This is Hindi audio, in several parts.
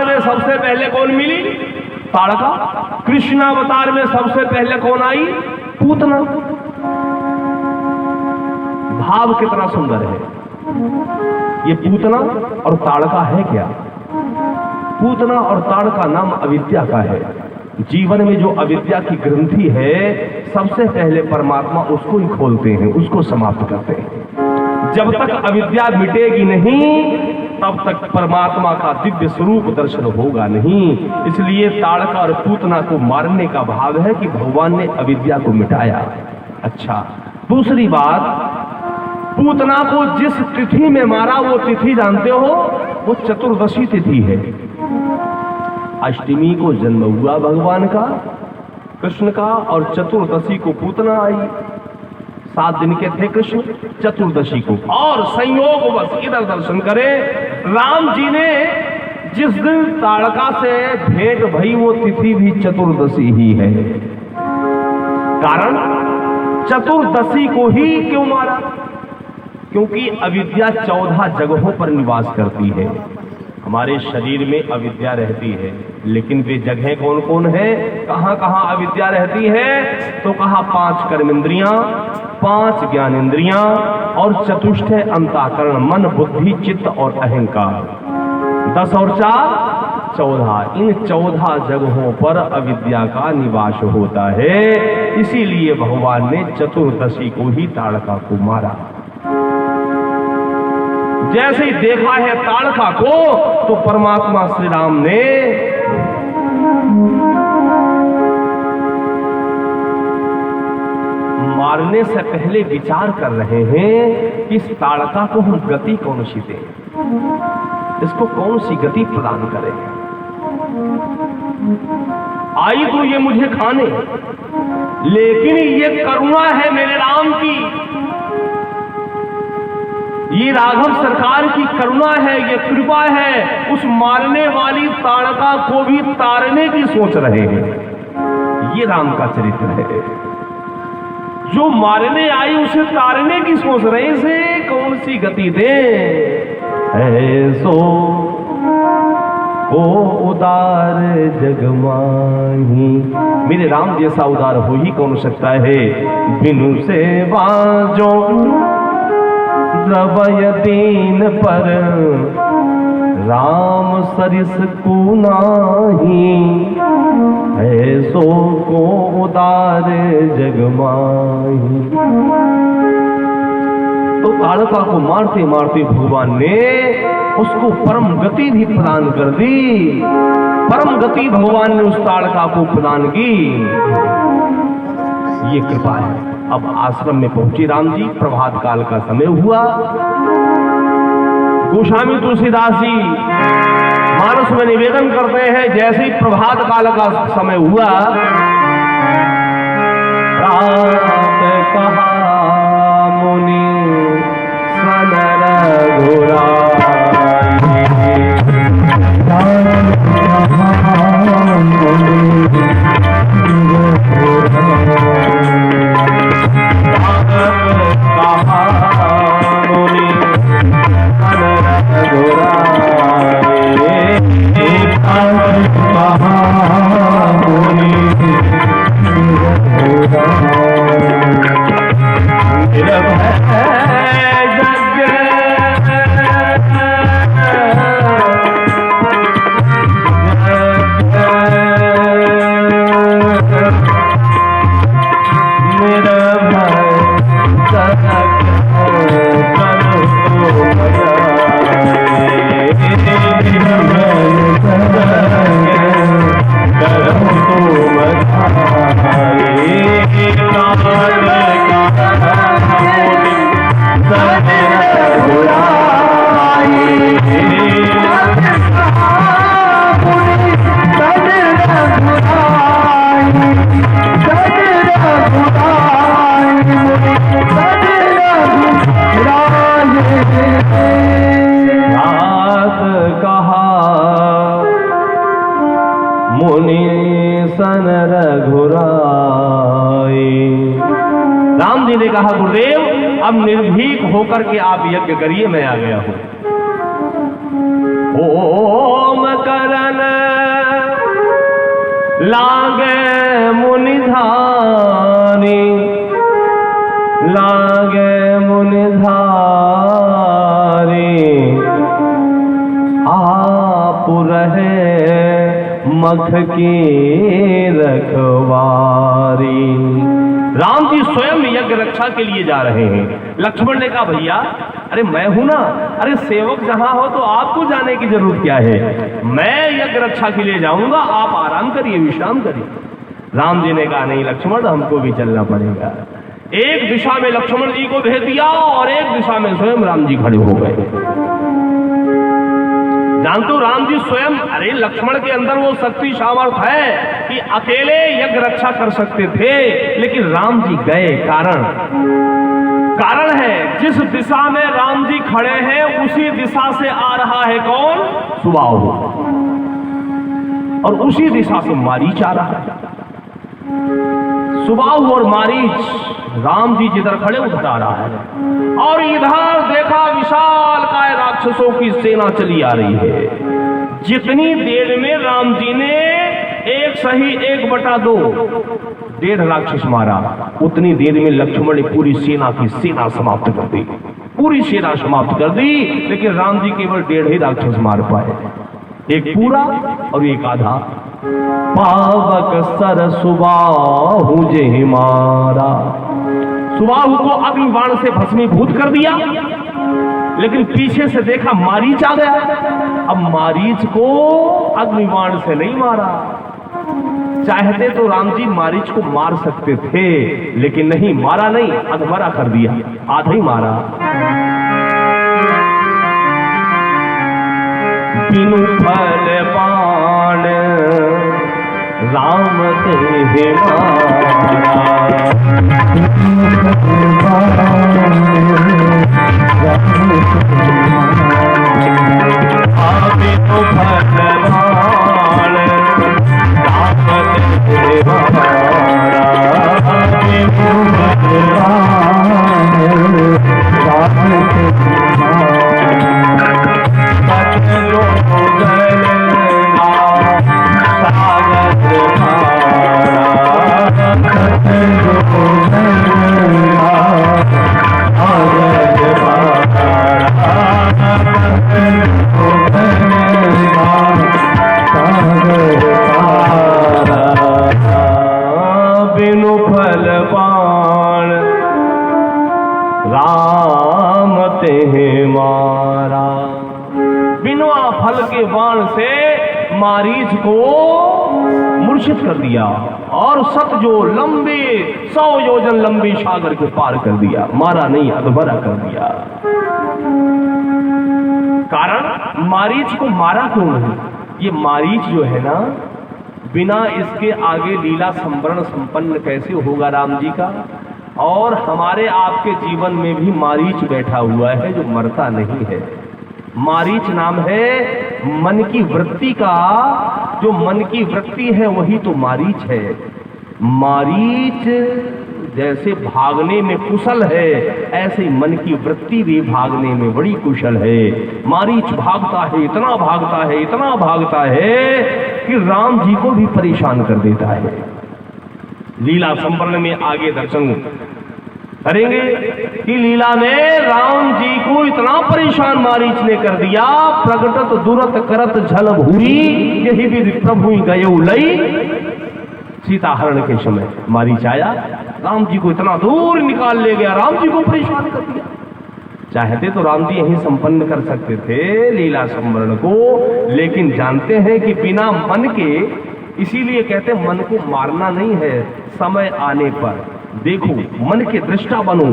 में सबसे पहले कौन मिली? ताड़का। कृष्णावतार में सबसे पहले कौन आई? पूतना। भाव कितना सुंदर है। ये पूतना और ताड़का है क्या? पूतना और ताड़का नाम अविद्या का है। जीवन में जो अविद्या की ग्रंथि है, सबसे पहले परमात्मा उसको ही खोलते हैं, उसको समाप्त करते हैं। जब तक अविद्या मिटेगी नहीं, तब तक परमात्मा का दिव्य स्वरूप दर्शन होगा नहीं। इसलिए ताड़का और पूतना को मारने का भाव है कि भगवान ने अविद्या को मिटाया। अच्छा, दूसरी बात, पूतना को जिस तिथि में मारा वो तिथि जानते हो? वो चतुर्दशी तिथि है। अष्टमी को जन्म हुआ भगवान का, कृष्ण का, और चतुर्दशी को पूतना आई। 7 दिन के थे कृष्ण, चतुर्दशी को। और संयोग बस इधर दर्शन करें, राम जी ने जिस दिन ताड़का से भेंट भई वो तिथि भी चतुर्दशी ही है। कारण चतुर्दशी को ही क्यों मारा? क्योंकि अविद्या 14 जगहों पर निवास करती है। हमारे शरीर में अविद्या रहती है, लेकिन वे जगह कौन कौन है? कहां कहां अविद्या रहती है? तो कहा 5 कर्मेंद्रियां, 5 ज्ञानेंद्रियां और चतुष्ट अंतःकरण, मन, बुद्धि, चित्त और अहंकार। 10 और 4 14। इन 14 जगहों पर अविद्या का निवास होता है। इसीलिए भगवान ने चतुर्दशी को ही ताड़का को मारा। जैसे ही देखा है ताड़का को, तो परमात्मा श्री राम ने मारने से पहले विचार कर रहे हैं कि इस ताड़का को हम गति कौन सी दें, इसको कौन सी गति प्रदान करें। आई तो ये मुझे खाने, लेकिन ये करुणा है मेरे राम की, ये राघव सरकार की करुणा है, ये कृपा है। उस मारने वाली ताड़का को भी तारने की सोच रहे हैं। ये राम का चरित्र है। जो मारने आई उसे तारने की सोच रहे हैं। इसे कौन सी गति दें? ऐसो को उदार जगमाही, मेरे राम जैसा उदार हो ही कौन सकता है। बिनु से बाजो द्रवय दीन पर, राम सरिस को नाही, ऐसो को उदार जगमाही। तो ताड़का को मारते मारते भगवान ने उसको परम गति भी प्रदान कर दी। परम गति भगवान ने उस ताड़का को प्रदान की। ये कृपा है। अब आश्रम में पहुंचे राम जी, प्रभात काल का समय हुआ। गोस्वामी तुलसीदास जी मानस में निवेदन करते हैं, जैसे ही प्रभात काल का समय हुआ, प्रात कहा मुनि सन रघुराई, राम जी ने कहा, गुरुदेव अब निर्भीक होकर के आप यज्ञ करिए, मैं आ गया हूं। ओम करन लागे मुनिधारी, लागे मुनिधारी, आप रहे मख की रखवारी। राम जी स्वयं यज्ञ रक्षा के लिए जा रहे हैं। लक्ष्मण ने कहा भैया अरे मैं हूं ना, अरे सेवक जहां हो तो आपको जाने की जरूरत क्या है, मैं यज्ञ रक्षा के लिए जाऊंगा, आप आराम करिए, विश्राम करिए। राम जी ने कहा नहीं लक्ष्मण, हमको भी चलना पड़ेगा। एक दिशा में लक्ष्मण जी को भेज दिया और एक दिशा में स्वयं राम जी खड़े हो गए। जानते राम जी स्वयं, अरे लक्ष्मण के अंदर वो शक्ति सामर्थ्य है कि अकेले यज्ञ रक्षा कर सकते थे, लेकिन राम जी गए। कारण है जिस दिशा में राम जी खड़े हैं उसी दिशा से आ रहा है कौन? सुबाहु, और उसी दिशा से मारीच आ रहा है। सुबाहु और मारीच राम जी जिधर खड़े उधर आ रहा है, और इधर देखा विशाल काय राक्षसों की सेना चली आ रही है। जितनी देर में राम जी ने 1/2 1.5 राक्षस मारा, उतनी देर में लक्ष्मण ने पूरी सेना की सेना समाप्त कर दी, पूरी सेना समाप्त कर दी। लेकिन राम जी केवल 1.5 ही राक्षस मार पाए, एक पूरा और एक आधा। पावक सर सुबाहु जे मारा, सुबाहु को अग्निबाण से भस्मीभूत कर दिया, लेकिन पीछे से देखा मारीच आ गया। अब मारीच को अग्निबाण से नहीं मारा, चाहते तो राम जी मारीच को मार सकते थे, लेकिन नहीं, मारा नहीं, अधमरा कर दिया, आधा ही मारा। बिनु फल बाण राम ते मारा, बिनु फल बाण राम ते मारा, बिनु फल बाण राम ते बिनु फल बाण राम ते मारा, बिना फल के बाण से मारीच को मूर्छित कर दिया और 100 योजन लंबी सागर के पार कर दिया, मारा नहीं, अधमरा कर दिया। कारण मारीच को मारा क्यों नहीं? ये मारीच जो है ना, बिना इसके आगे लीला संवरण संपन्न कैसे होगा राम जी का? और हमारे आपके जीवन में भी मारीच बैठा हुआ है जो मरता नहीं है। मारीच नाम है मन की वृत्ति का, जो मन की वृत्ति है वही तो मारीच है। मारीच जैसे भागने में कुशल है, ऐसे ही मन की वृत्ति भी भागने में बड़ी कुशल है। मारीच भागता है, इतना भागता है, इतना भागता है कि राम जी को भी परेशान कर देता है। लीला संवरण में आगे दर्शन करेंगे कि लीला में राम जी को इतना परेशान मारीच ने कर दिया, प्रगटत दुरत करत झल भूरी, यही भी प्रभु गए लई। सीता हरण के समय मारीच आया, राम जी को इतना दूर निकाल ले गया, राम जी को परेशान कर दिया। चाहते तो राम जी यही संपन्न कर सकते थे लीला संवरण को, लेकिन जानते हैं कि बिना मन के, इसीलिए कहते मन को मारना नहीं है, समय आने पर देखो, मन के दृष्टा बनो।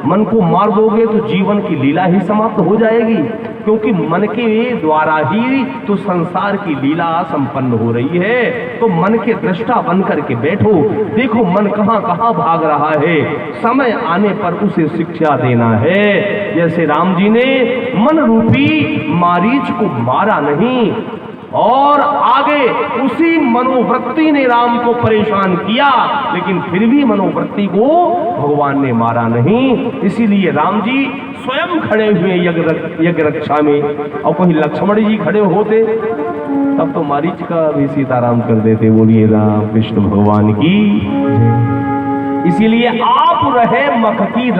मन को मार दोगे तो जीवन की लीला ही समाप्त हो जाएगी, क्योंकि मन के द्वारा ही तो संसार की लीला संपन्न हो रही है। तो मन के दृष्टा बन करके बैठो, देखो मन कहां कहां भाग रहा है, समय आने पर उसे शिक्षा देना है। जैसे राम जी ने मन रूपी मारीच को मारा नहीं, और आगे उसी मनोवृत्ति ने राम को परेशान किया, लेकिन फिर भी मनोवृत्ति को भगवान ने मारा नहीं। इसीलिए राम जी स्वयं खड़े हुए यज्ञ रक्षा में, और कहीं लक्ष्मण जी खड़े होते तब तो मारीच का भी सीताराम कर देते। बोलिए राम कृष्ण भगवान की। इसीलिए आप रहे मख की